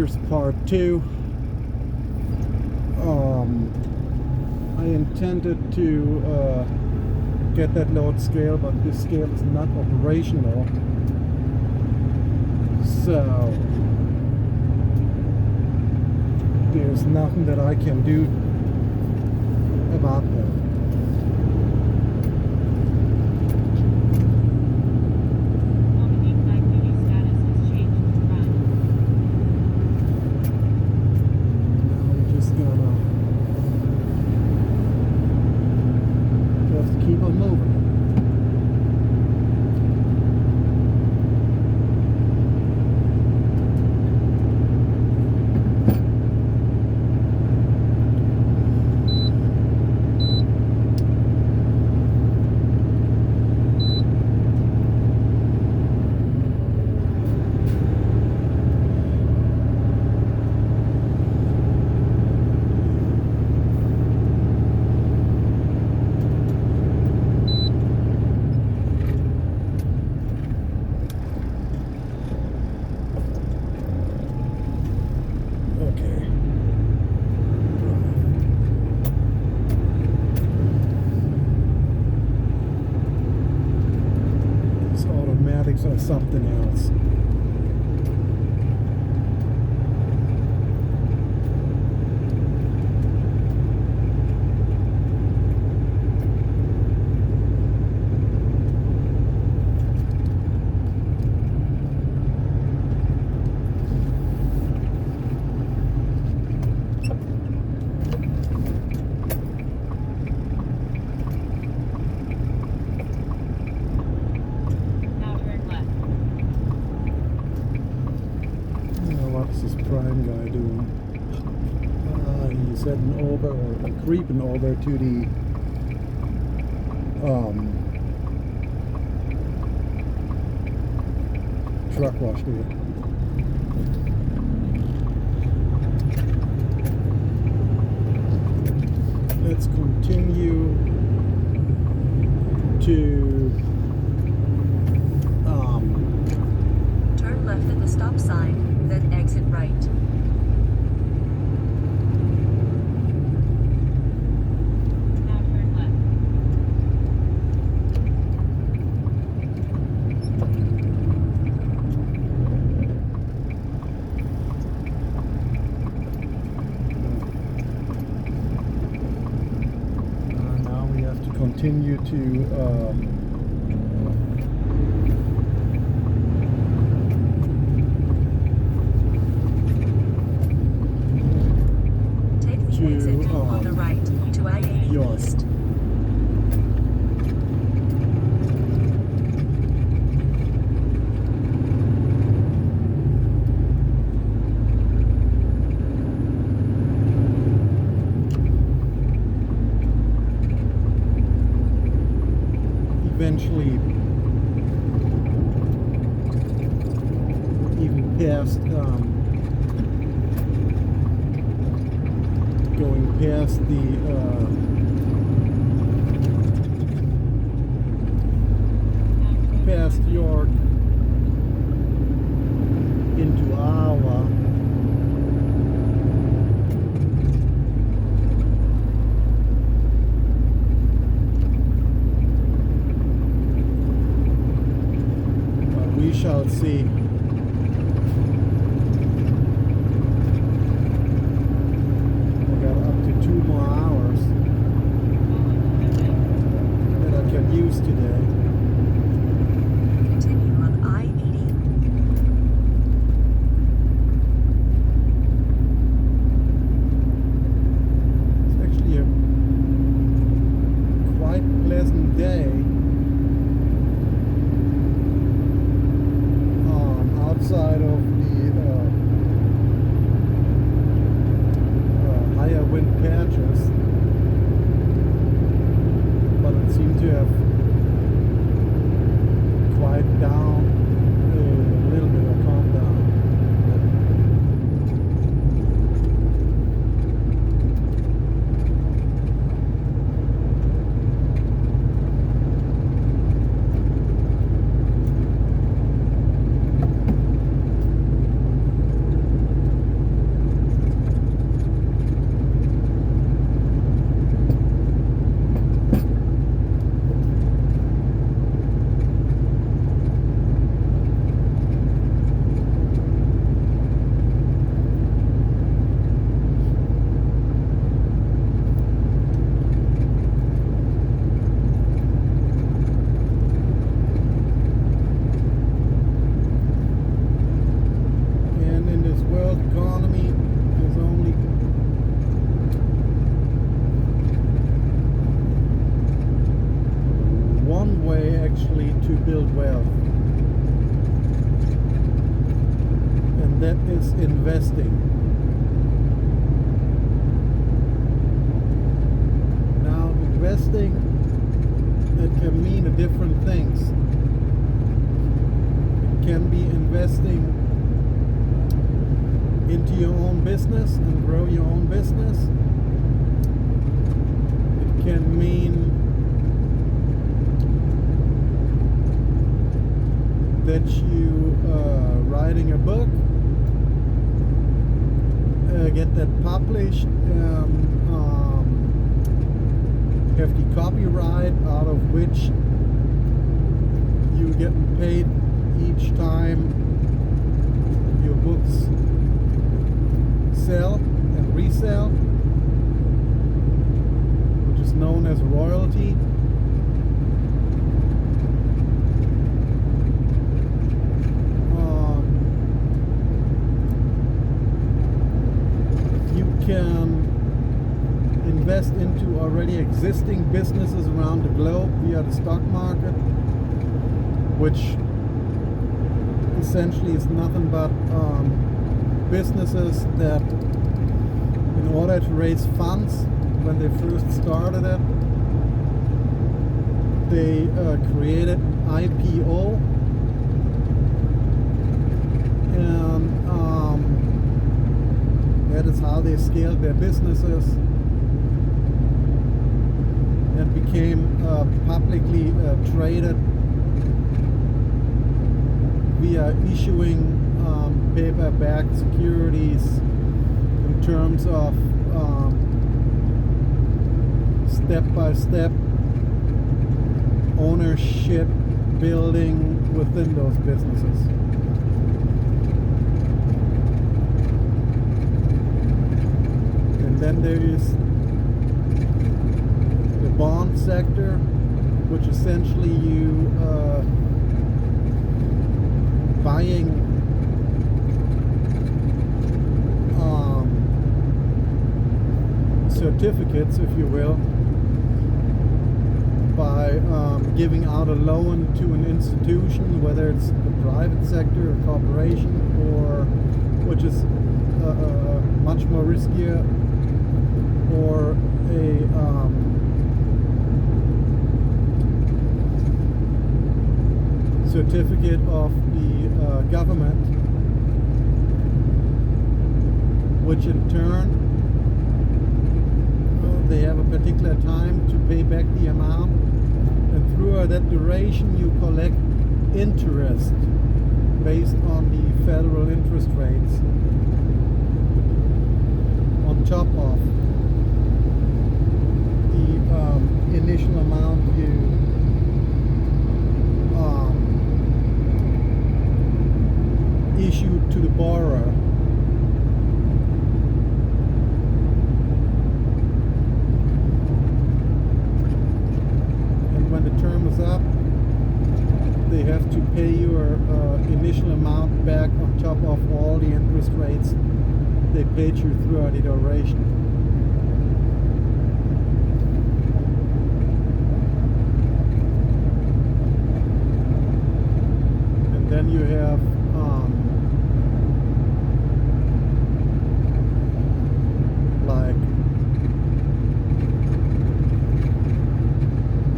here's part 2. I intended to get that load scale, but this scale is not operational, so there's nothing that I can do about that. Or something else. Guy doing? He's heading over or creeping over to the truck wash there. Let's continue to turn left at the stop sign, then exit right. Continue to take the exit on the right to I-80 East. Eventually even past going past the past York into Iowa. We shall see. I got up to 2 more hours that I can use today. Continue on I-80. It's actually a quite pleasant day. investing. Now, investing, it can mean different things. It can be investing into your own business and grow your own business. It can mean that you writing a book, get that published, have the copyright out of which you get paid each time your books sell and resell, which is known as royalty. You can invest into already existing businesses around the globe via the stock market, which essentially is nothing but businesses that, in order to raise funds, when they first started it, they created IPO, and that is how they scaled their businesses and became publicly traded via issuing paper-backed securities in terms of step-by-step ownership building within those businesses. And then there is the bond sector, which essentially you buying certificates, if you will, by giving out a loan to an institution, whether it's the private sector, a corporation, or which is much more riskier, or a certificate of the government, which in turn they have a particular time to pay back the amount, and throughout that duration you collect interest based on the federal interest rates on top of the initial amount you issued to the borrower. And when the term is up, they have to pay your initial amount back on top of all the interest rates they paid you throughout the duration. And then you have like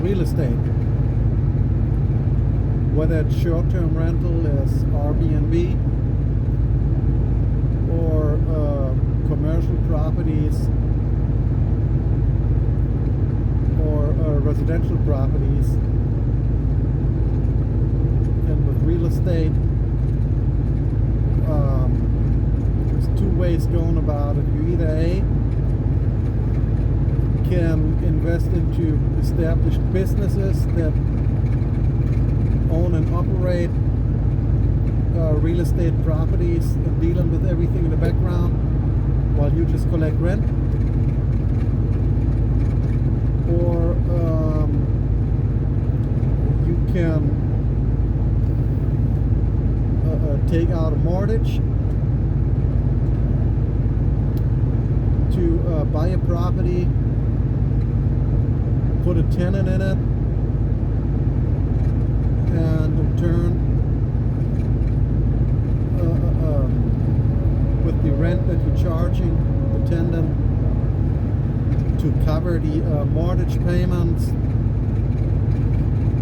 real estate, whether it's short-term rental as Airbnb or commercial properties or residential properties. And with real estate, there's two ways going about it. You either A, can invest into established businesses that own and operate real estate properties and dealing with everything in the background while you just collect rent, or you can take out a mortgage to buy a property, put a tenant in it, and in turn rent that you're charging the tenant to cover the mortgage payments,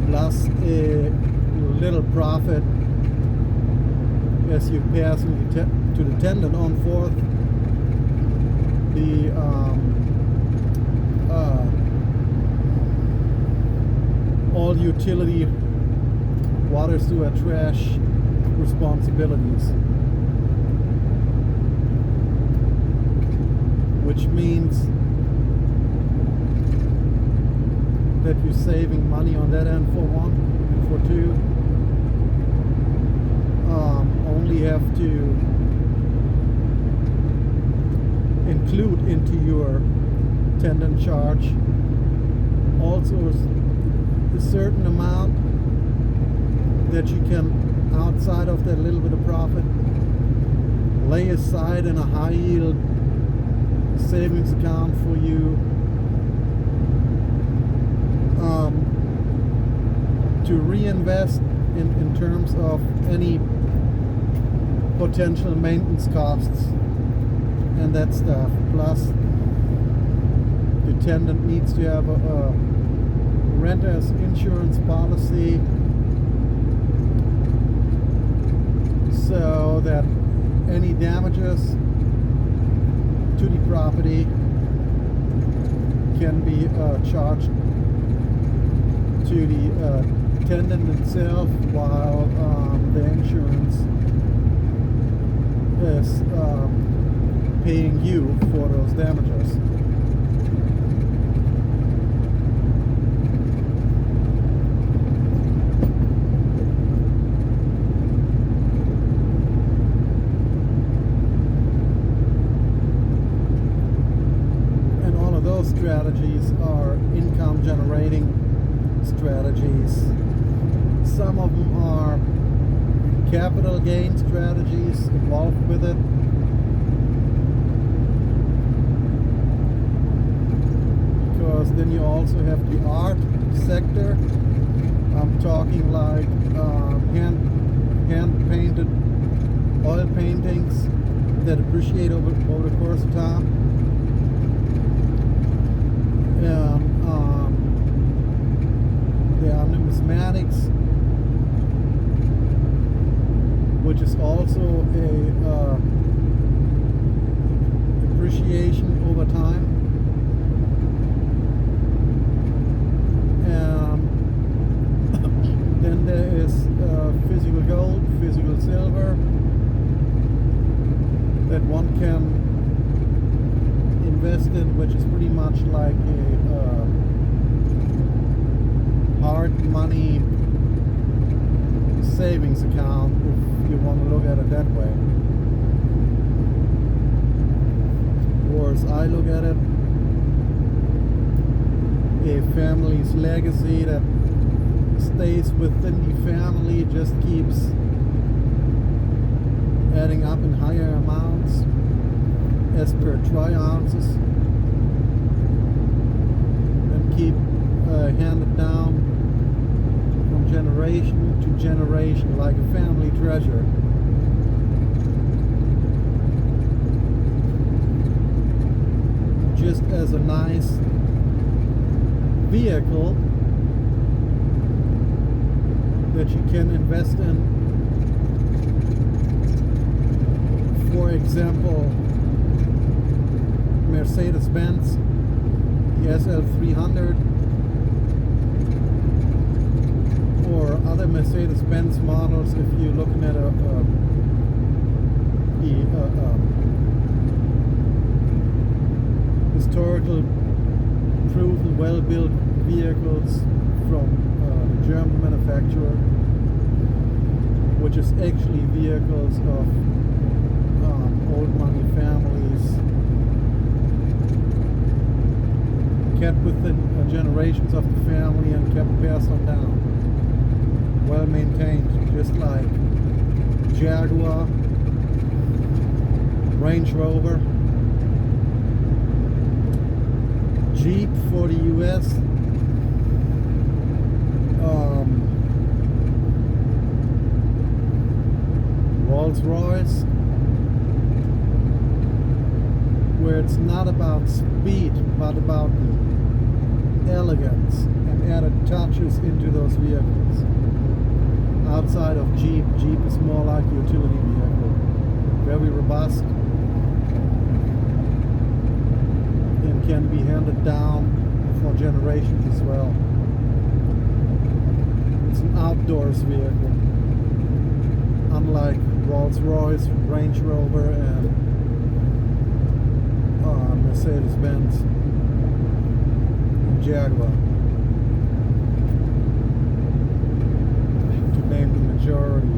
plus a little profit as you pass to the tenant on forth the all utility, water, sewer, trash responsibilities, which means that you're saving money on that end for one, and for two, only have to include into your tenant charge also a certain amount that you can, outside of that little bit of profit, lay aside in a high yield savings account for you to reinvest in terms of any potential maintenance costs and that stuff. Plus the tenant needs to have a renter's insurance policy so that any damages to the property can be charged to the tenant itself, while the insurance is paying you for those damages. And all of those strategies are income generating strategies. Some of them are capital gain strategies involved with it. Because then you also have the art sector. I'm talking like hand painted oil paintings that appreciate over the course of time. There are numismatics, which is also a appreciation over time. Then there is physical gold, physical silver, that one can invest in, which is pretty much like a hard money savings account, if you want to look at it that way. Or as I look at it, a family's legacy that stays within the family just keeps adding up in higher amounts as per troy ounces, and keep handed down from generation to generation like a family treasure. Just as a nice vehicle that you can invest in. For example, Mercedes-Benz, the SL300, or other Mercedes-Benz models. If you're looking at historical, proven, well-built vehicles from the German manufacturer, which is actually vehicles of old money families, kept within generations of the family and kept passed on down. Well maintained, just like Jaguar, Range Rover, Jeep for the US, Rolls-Royce, where it's not about speed but about the elegance and added touches into those vehicles. Outside of Jeep is more like a utility vehicle, very robust and can be handed down for generations as well. It's an outdoors vehicle, unlike Rolls-Royce, Range Rover, and Mercedes-Benz and Jaguar, to name the majority.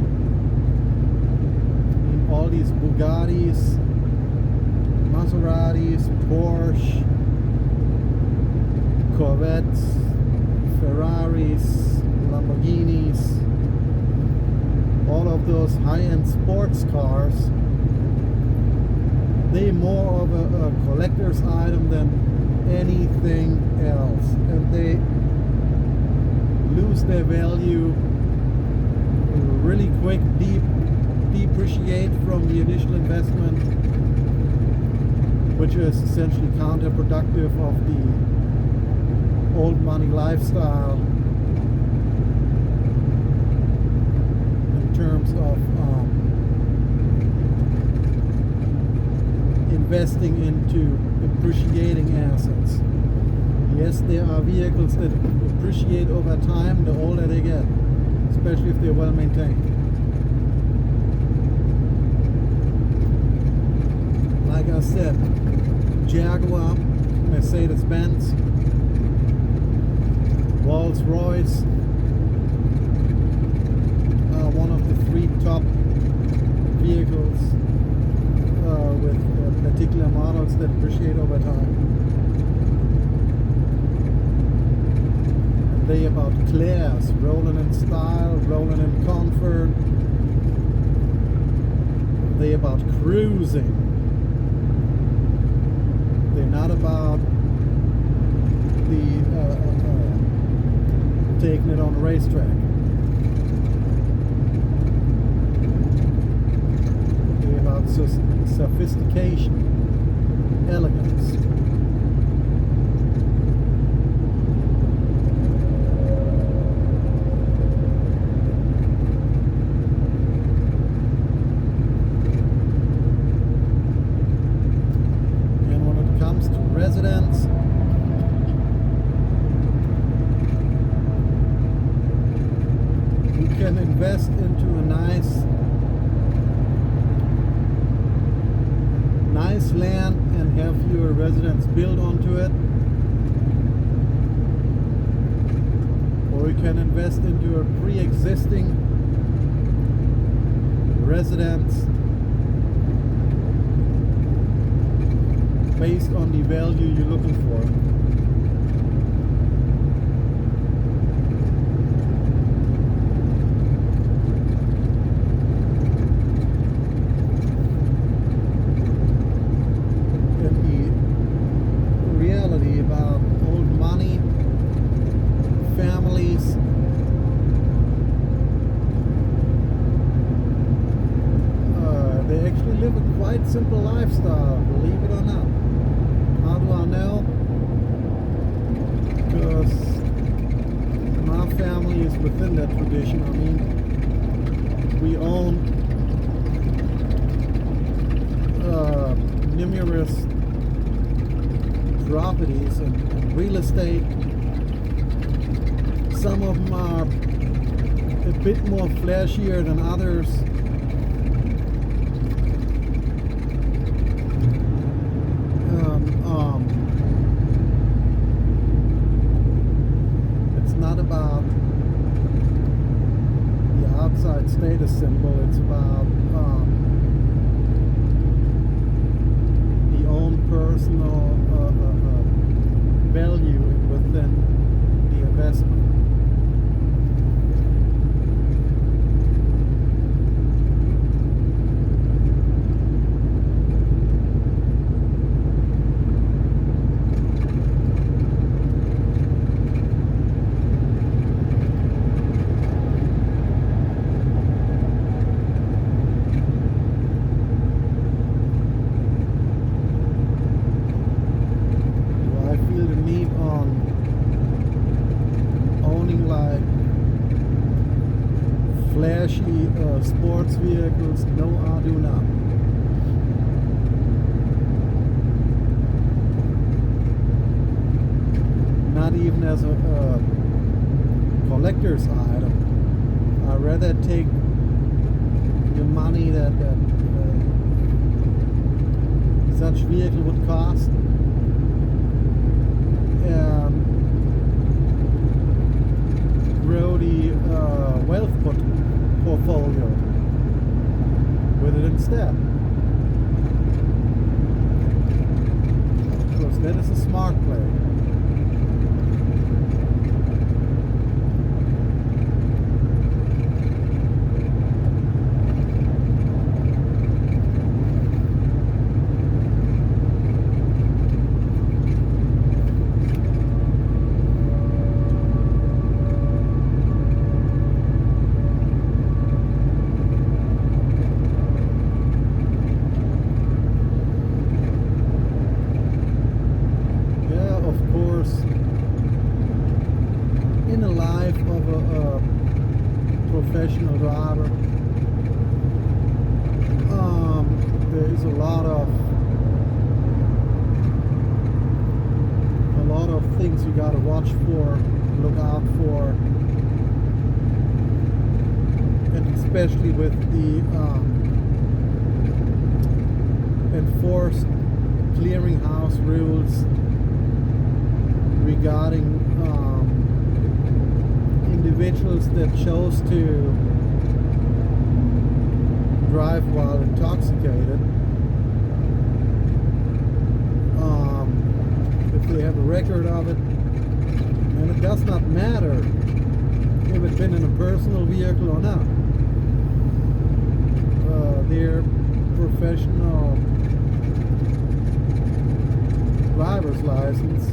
All these Bugattis, Maseratis, Porsche, Corvettes, Ferraris, Lamborghinis, all of those high-end sports cars, they're more of a collector's item than anything else, and they lose their value really quick, depreciate from the initial investment, which is essentially counterproductive of the old money lifestyle in terms of investing into appreciating assets. Yes, there are vehicles that appreciate over time the older they get, especially if they're well maintained. Like I said, Jaguar, Mercedes-Benz, Rolls-Royce are one of the 3 top vehicles with particular models that appreciate over time. And they about class, rolling in style, rolling in comfort. They about cruising. They're not about the taking it on a racetrack. They're about sophistication, elegance. And when it comes to residents, you can invest into a nice land and have your residence built onto it, or you can invest into a pre-existing residence based on the value you're looking for. About old money, families, they actually live a quite simple lifestyle, believe it or not. How do I know? Because my family is within that tradition. I mean, we own numerous properties and real estate. Some of them are a bit more flashier than others. It's not about the outside status symbol, it's about the own personal value within the investment. those vehicles? No, I do not. Not even as a collector's item. I'd rather take the money that such vehicle would cost and grow the wealth portfolio with it instead. Because that is a smart play. In the life of a professional driver, there is a lot of things you gotta watch for, look out for, and especially with the enforced clearinghouse rules regarding individuals that chose to drive while intoxicated. If they have a record of it, and it does not matter if it's been in a personal vehicle or not. Their professional driver's license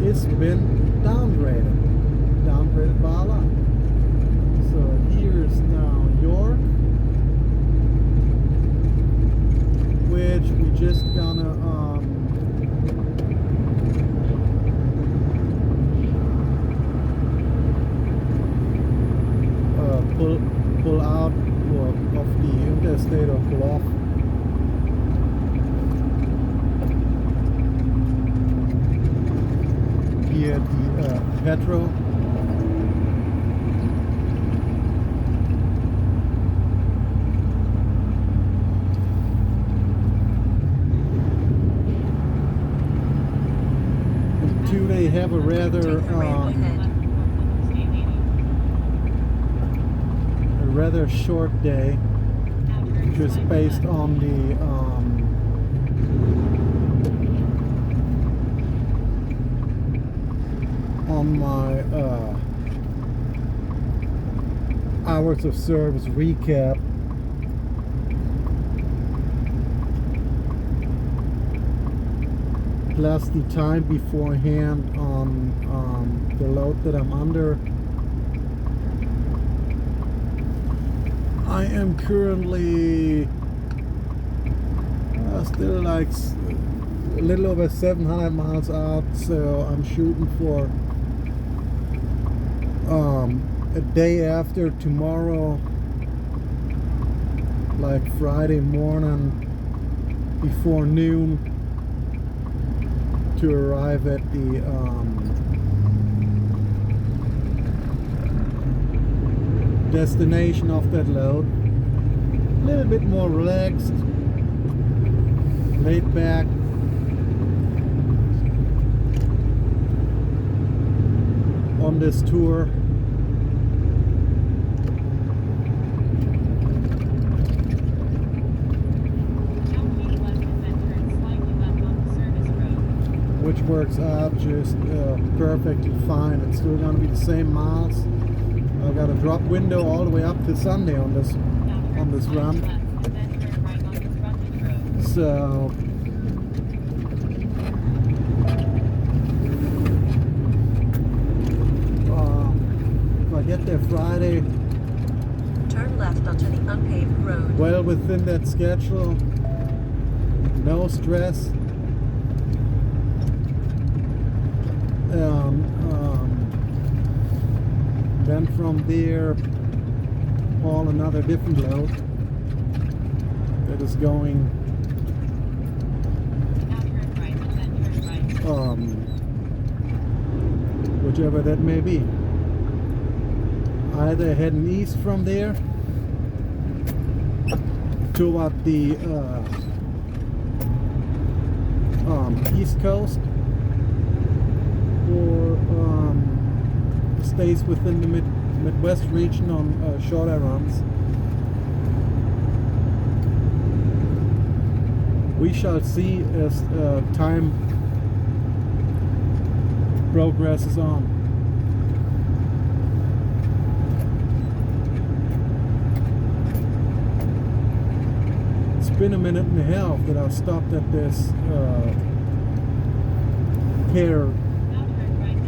it's been downgraded by a lot. So here's now York, which we just gonna pull out of the interstate or pull off. Here at the Petro. And two, they have a rather short day, just based on the on my hours of service recap. Plus the time beforehand on the load that I'm under. I am currently still like a little over 700 miles out, so I'm shooting for a day after tomorrow, like Friday morning before noon, to arrive at the destination of that load. A little bit more relaxed, laid back. On this tour. Which works out just perfectly fine. It's still going to be the same miles. I've got a drop window all the way up to Sunday on this run. So if I get there Friday, turn left onto the unpaved road. Well within that schedule, no stress. Then from there, haul another different load that is going whichever that may be. Either heading east from there toward the east coast, or stays within the Midwest region on shorter runs. We shall see as time progresses on. It's been a minute and a half that I stopped at this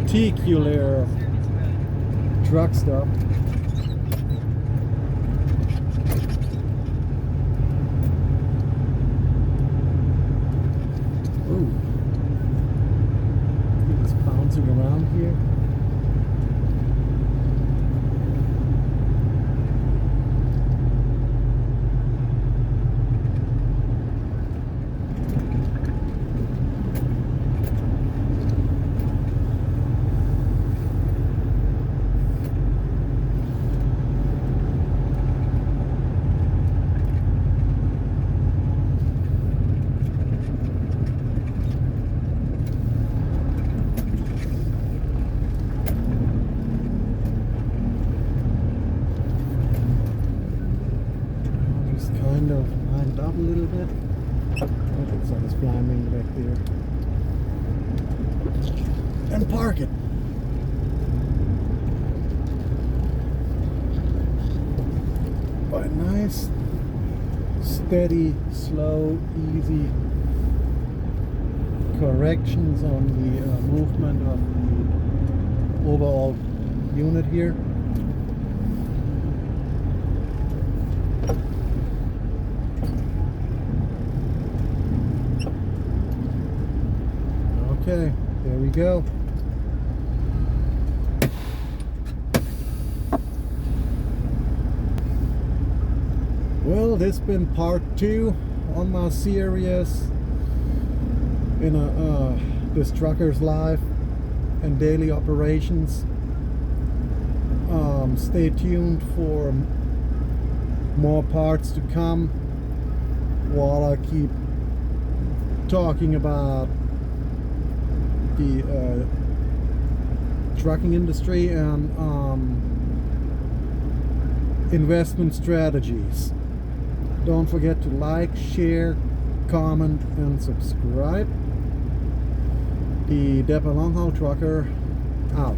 particular truck stop. Ooh, it's bouncing around here. Kind of lined up a little bit. Oh, the sun is flaming back there. And park it. By nice, steady, slow, easy corrections on the movement of the overall unit here. Okay, there we go. Well, this has been part 2 on my series in this trucker's life and daily operations. Stay tuned for more parts to come while I keep talking about the trucking industry and investment strategies. Don't forget to like, share, comment, and subscribe. The Dapper Longhaultrucker out.